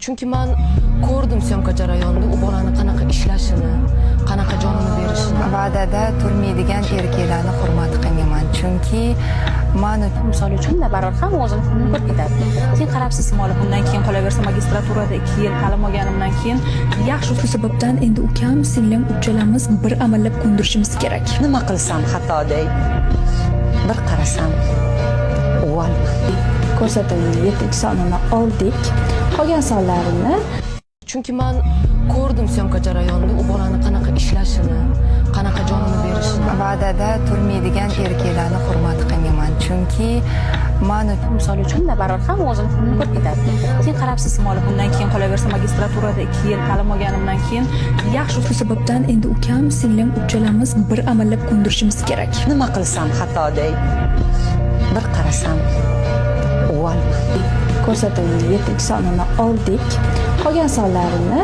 Chunki men ko'rdim syomka jarayonida u bolani qanaqa ishlashini, qanaqa jonini berishini. Va'dada turmaydigan erkaklarni hurmat qilmayman. Chunki men misol uchun baror ham o'zini pulini ko'p ketadi. Keyin qarabsiz, moli bundan keyin qolaversa magistraturada 2 yil ta'lim olganimdan keyin yaxshi Shu sababdan endi ukam, singlim uchalamiz bir amallab ko'ndirishimiz kerak. Nima qilsam xatoday? Bir qarasam, o'g'il. Ko'rsatilgan 7 sonini oldik. Qolgan sonlarini Chunki men ko'rdim syomka jarayonida u bolani qanaqa ishlashini, qanaqa jonini berishini. va'dada turmaydigan erkaklarni hurmat qilmayman. Chunki men misol uchun baror ham o'zini pulini ko'p ketadi. Keyin qarabsiz, moli bundan keyin qolaversa magistraturada 2 yil ta'lim olganimdan keyin yaxshi shu sababdan endi ukam, singlim uchalamiz bir amallab ko'ndirishimiz kerak. Nima qilsam xatoday? Bir qarasam, o'g'il. Ko'rsatilgan 7 sonini oldik. Qolgan sonlarini